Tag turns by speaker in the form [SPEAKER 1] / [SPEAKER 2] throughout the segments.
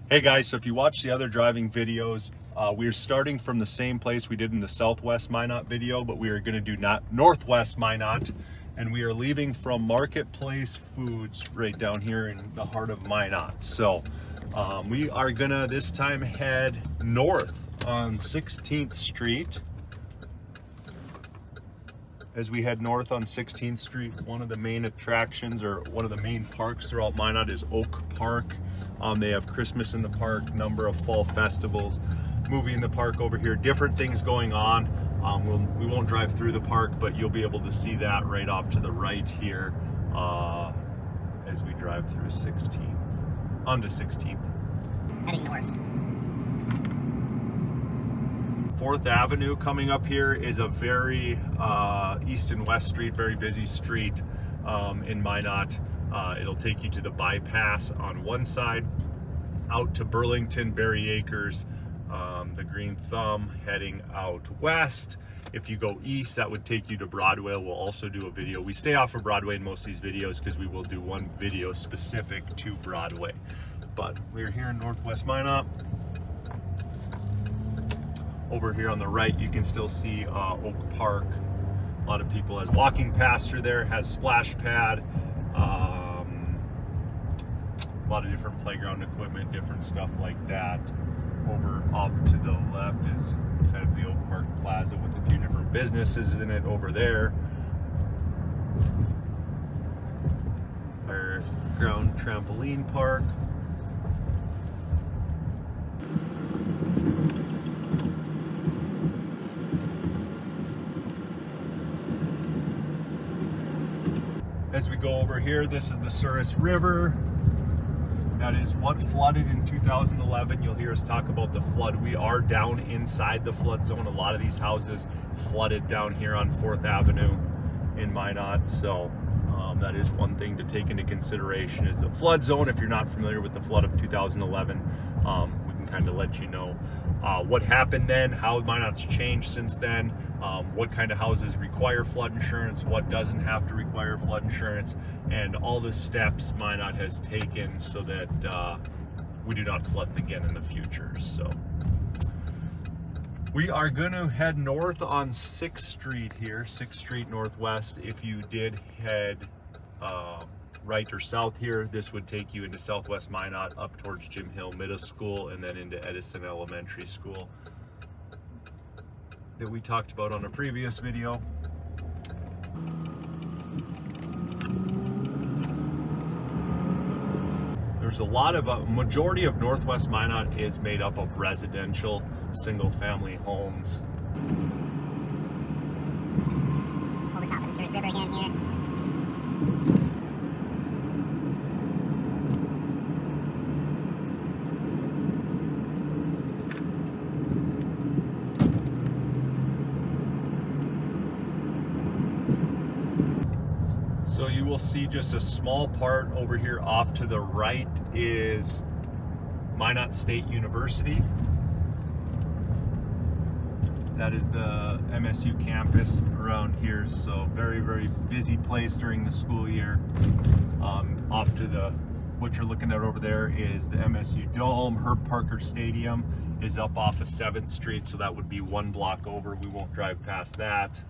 [SPEAKER 1] Hey guys, so if you watch the other driving videos, we're starting from the same place we did in the Southwest Minot video, but we are going to do Northwest Minot, and we are leaving from Marketplace Foods right down here in the heart of Minot. So we are gonna this time head north on 16th Street. As we head north on 16th Street, one of the main attractions or one of the main parks throughout Minot is Oak Park. They have Christmas in the park, number of fall festivals, movie in the park over here, different things going on. We won't drive through the park, but you'll be able to see that right off to the right here as we drive through 16th, onto 16th.
[SPEAKER 2] Heading north.
[SPEAKER 1] 4th Avenue coming up here is a very east and west street, very busy street in Minot. It'll take you to the bypass on one side, out to Burlington, Berry Acres, the Green Thumb heading out west. If you go east, that would take you to Broadway. We'll also do a video. We stay off of Broadway in most of these videos because we will do one video specific to Broadway. But we're here in Northwest Minot. Over here on the right, you can still see Oak Park. A lot of people has walking paths through there, has splash pad, a lot of different playground equipment, different stuff like that. Over off to the left is kind of the Oak Park Plaza with a few different businesses in it over there. Our ground trampoline park. As we go over here, this is the Souris River. That is what flooded in 2011. You'll hear us talk about the flood. We are down inside the flood zone. A lot of these houses flooded down here on 4th Avenue in Minot. So that is one thing to take into consideration is the flood zone. If you're not familiar with the flood of 2011, we can kind of let you know what happened then, how Minot's changed since then, what kind of houses require flood insurance, what doesn't have to require flood insurance, and all the steps Minot has taken so that we do not flood again in the future. So we are going to head north on 6th Street here, 6th Street Northwest. If you did head right or south here, this would take you into Southwest Minot up towards Jim Hill Middle School and then into Edison Elementary School that we talked about on a previous video. There's a lot of, majority of Northwest Minot is made up of residential single-family homes.
[SPEAKER 2] Over top of the Souris River again here.
[SPEAKER 1] So you will see just a small part over here off to the right is Minot State University. That is the MSU campus around here. So very, very busy place during the school year. Off to the, what you're looking at over there is the MSU Dome. Herb Parker Stadium is up off of 7th Street. So that would be one block over. We won't drive past that.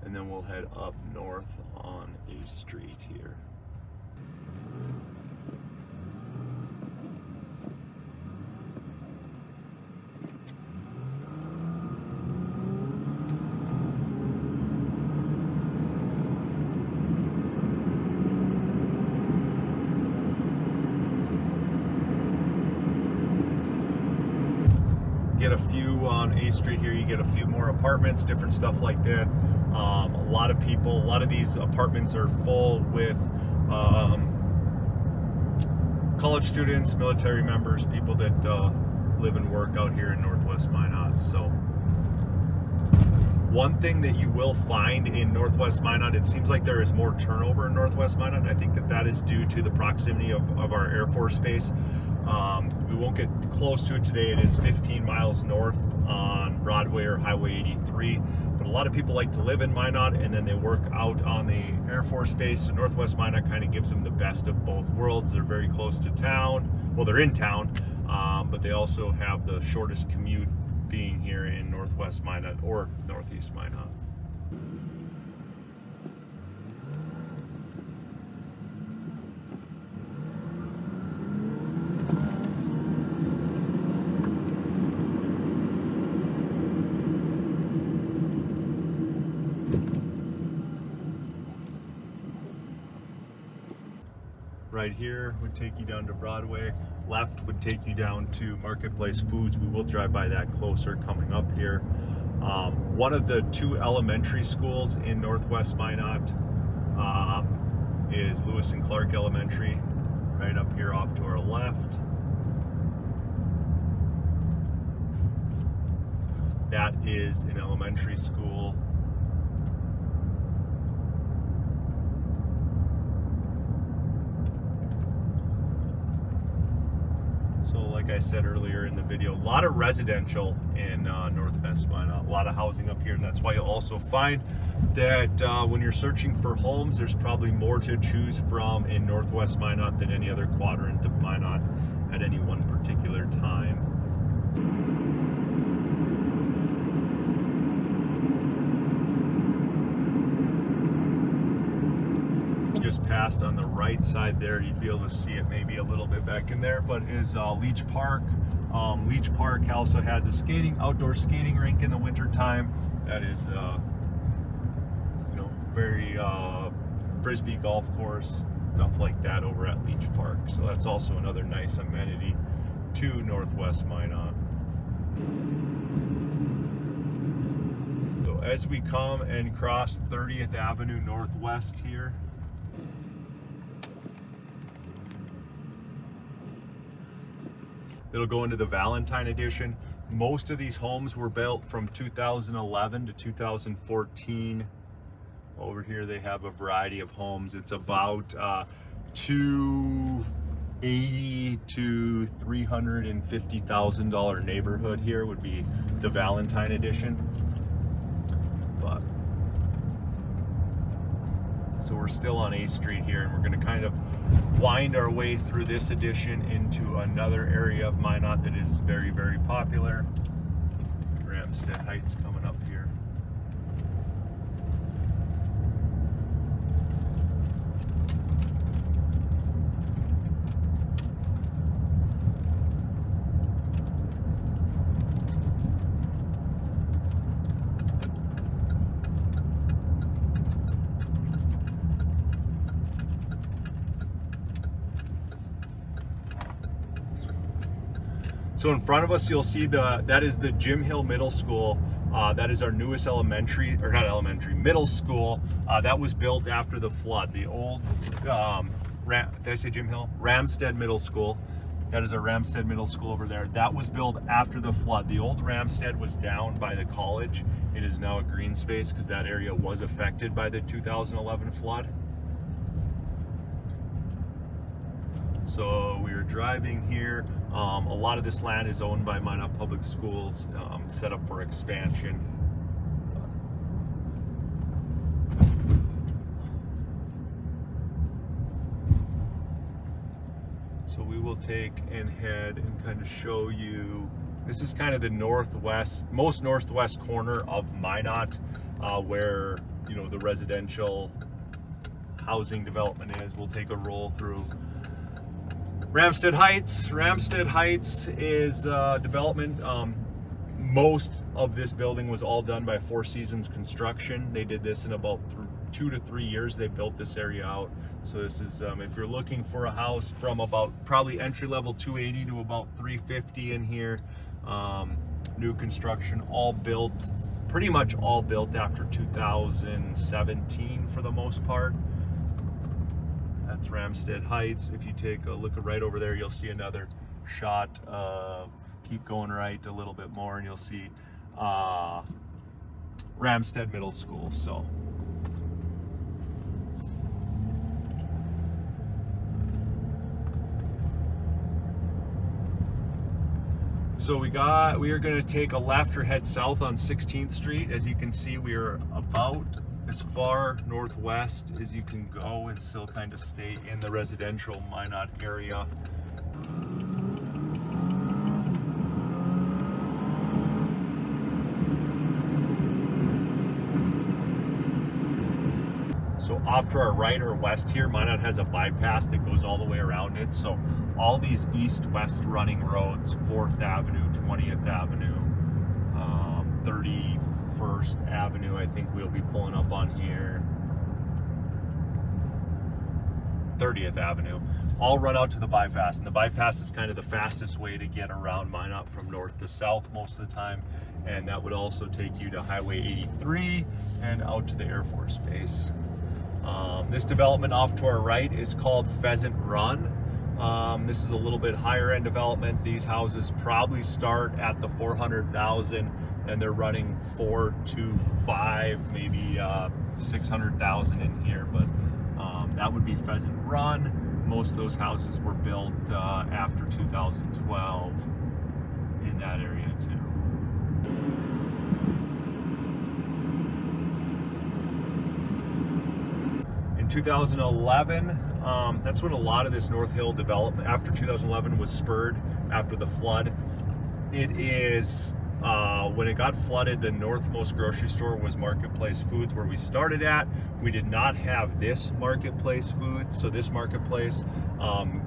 [SPEAKER 1] And then we'll head up north on 8th Street here. Get a few on 8th Street here, you get a few more apartments, different stuff like that. A lot of people, a lot of these apartments are full with college students, military members, people that live and work out here in Northwest Minot. So one thing that you will find in Northwest Minot, it seems like there is more turnover in Northwest Minot, and I think that that is due to the proximity of our Air Force Base. We won't get close to it today. It is 15 miles north on Broadway or Highway 83, but a lot of people like to live in Minot, and then they work out on the Air Force Base. So Northwest Minot kind of gives them the best of both worlds. They're very close to town. Well, they're in town, but they also have the shortest commute being here in Northwest Minot or Northeast Minot. Right here would take you down to Broadway. Left would take you down to Marketplace Foods. We will drive by that closer coming up here. One of the two elementary schools in Northwest Minot is Lewis and Clark Elementary, right up here off to our left. That is an elementary school. So like I said earlier in the video, a lot of residential in Northwest Minot, a lot of housing up here, and that's why you'll also find that when you're searching for homes, there's probably more to choose from in Northwest Minot than any other quadrant of Minot at any one particular time. Just passed on the right side there, you'd be able to see it maybe a little bit back in there, but is Leach Park. Leach Park also has a outdoor skating rink in the winter time. That is you know, very frisbee golf course, stuff like that over at Leach Park. So that's also another nice amenity to Northwest Minot. So as we come and cross 30th Avenue Northwest here, it'll go into the Valentine edition. Most of these homes were built from 2011 to 2014. Over here they have a variety of homes. It's about $280,000 to $350,000 neighborhood here would be the Valentine edition. But so we're still on A Street here, and we're going to kind of wind our way through this edition into another area of Minot that is very, very popular. Ramsted Heights coming up here. So in front of us, you'll see that is the Jim Hill Middle School. That is our newest elementary, or not elementary, middle school. That was built after the flood. The old, did I say Jim Hill? Ramsted Middle School. That is our Ramsted Middle School over there. That was built after the flood. The old Ramsted was down by the college. It is now a green space because that area was affected by the 2011 flood. So we are driving here. A lot of this land is owned by Minot Public Schools, set up for expansion. So we will take and head and kind of show you, this is kind of the most northwest corner of Minot, where, you know, the residential housing development is. We'll take a roll through Ramsted Heights. Ramsted Heights is development. Most of this building was all done by Four Seasons Construction. They did this in about 2 to 3 years. They built this area out. So this is, if you're looking for a house from about probably entry level 280 to about 350 in here, new construction, all built, pretty much all built after 2017 for the most part. That's Ramsted Heights. If you take a look right over there, you'll see another shot of, keep going right a little bit more, and you'll see Ramsted Middle School. So we are going to take a left or head south on 16th Street. As you can see, we are about as far northwest as you can go and still kind of stay in the residential Minot area. So off to our right or west here, Minot has a bypass that goes all the way around it. So all these east-west running roads, 4th Avenue, 20th Avenue, 31st Avenue, I think we'll be pulling up on here. 30th Avenue, all run out to the bypass. And the bypass is kind of the fastest way to get around Minot from north to south most of the time. And that would also take you to Highway 83 and out to the Air Force Base. This development off to our right is called Pheasant Run. This is a little bit higher end development. These houses probably start at the 400,000 and they're running 4 to 5, maybe 600,000 in here, but that would be Pheasant Run. Most of those houses were built after 2012 in that area too. In 2011, that's when a lot of this North Hill development, after 2011, was spurred after the flood. It is, when it got flooded, the northmost grocery store was Marketplace Foods, where we started at. We did not have this Marketplace Foods, so this Marketplace,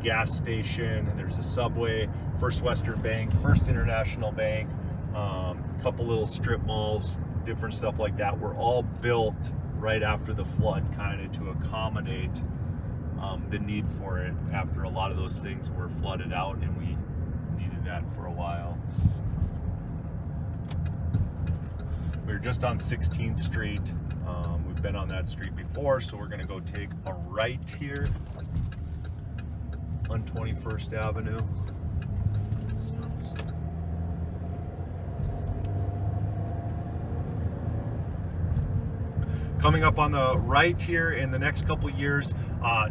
[SPEAKER 1] gas station, and there's a Subway, First Western Bank, First International Bank, a couple little strip malls, different stuff like that, were all built right after the flood, kind of to accommodate the need for it after a lot of those things were flooded out, and we needed that for a while. We're just on 16th Street. We've been on that street before, so we're going to go take a right here on 21st Avenue. Coming up on the right here in the next couple years,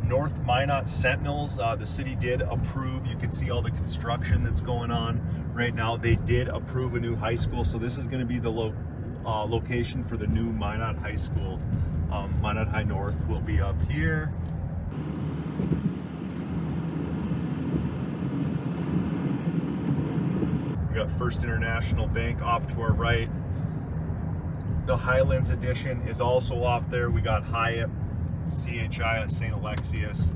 [SPEAKER 1] North Minot Sentinels, the city did approve. You can see all the construction that's going on right now. They did approve a new high school, so this is going to be the location for the new Minot High School. Minot High North will be up here. We got First International Bank off to our right. The Highlands edition is also off there. We got Hyatt, CHI at St. Alexius.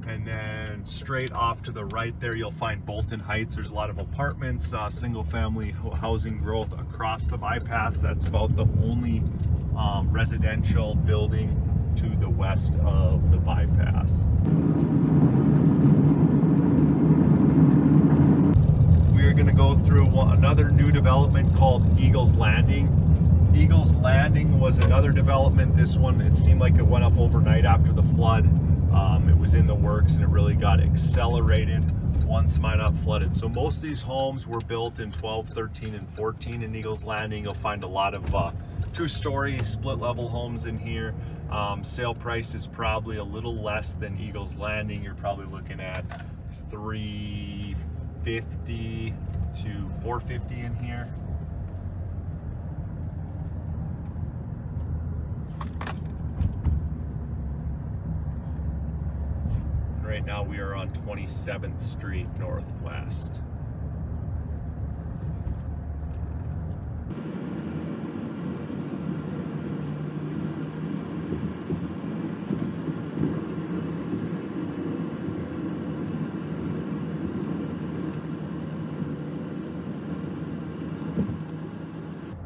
[SPEAKER 1] And then straight off to the right there, you'll find Bolton Heights. There's a lot of apartments, single family housing growth across the bypass. That's about the only residential building to the west of the bypass. We're going to go through another new development called Eagles Landing. Eagles Landing was another development. This one, it seemed like it went up overnight after the flood. It was in the works, and it really got accelerated once Minot flooded. So most of these homes were built in 12, 13, and 14 in Eagles Landing. You'll find a lot of two-story split-level homes in here. Sale price is probably a little less than Eagles Landing. You're probably looking at $350 to $450 in here. Right now we are on 27th Street Northwest.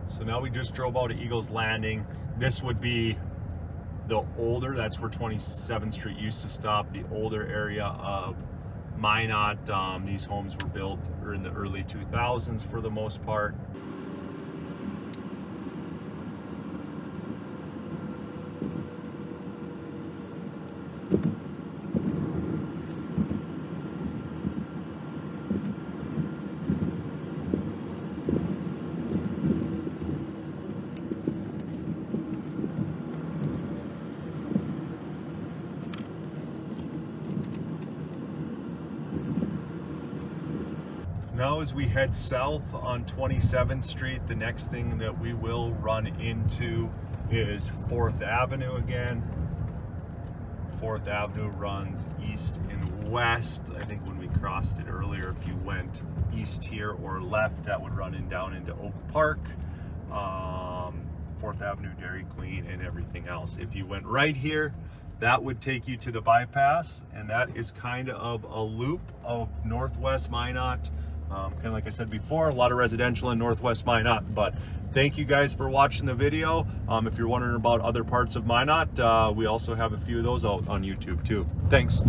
[SPEAKER 1] So now we just drove out of Eagles Landing. This would be the older, that's where 27th Street used to stop, the older area of Minot. These homes were built in the early 2000s for the most part. Now as we head south on 27th Street, the next thing that we will run into is 4th Avenue again. 4th Avenue runs east and west. I think when we crossed it earlier, if you went east here or left, that would run down into Oak Park, 4th Avenue, Dairy Queen, and everything else. If you went right here, that would take you to the bypass, and that is kind of a loop of Northwest Minot. Kind of like I said before, a lot of residential in Northwest Minot. But thank you guys for watching the video. If you're wondering about other parts of Minot, we also have a few of those out on YouTube too. Thanks.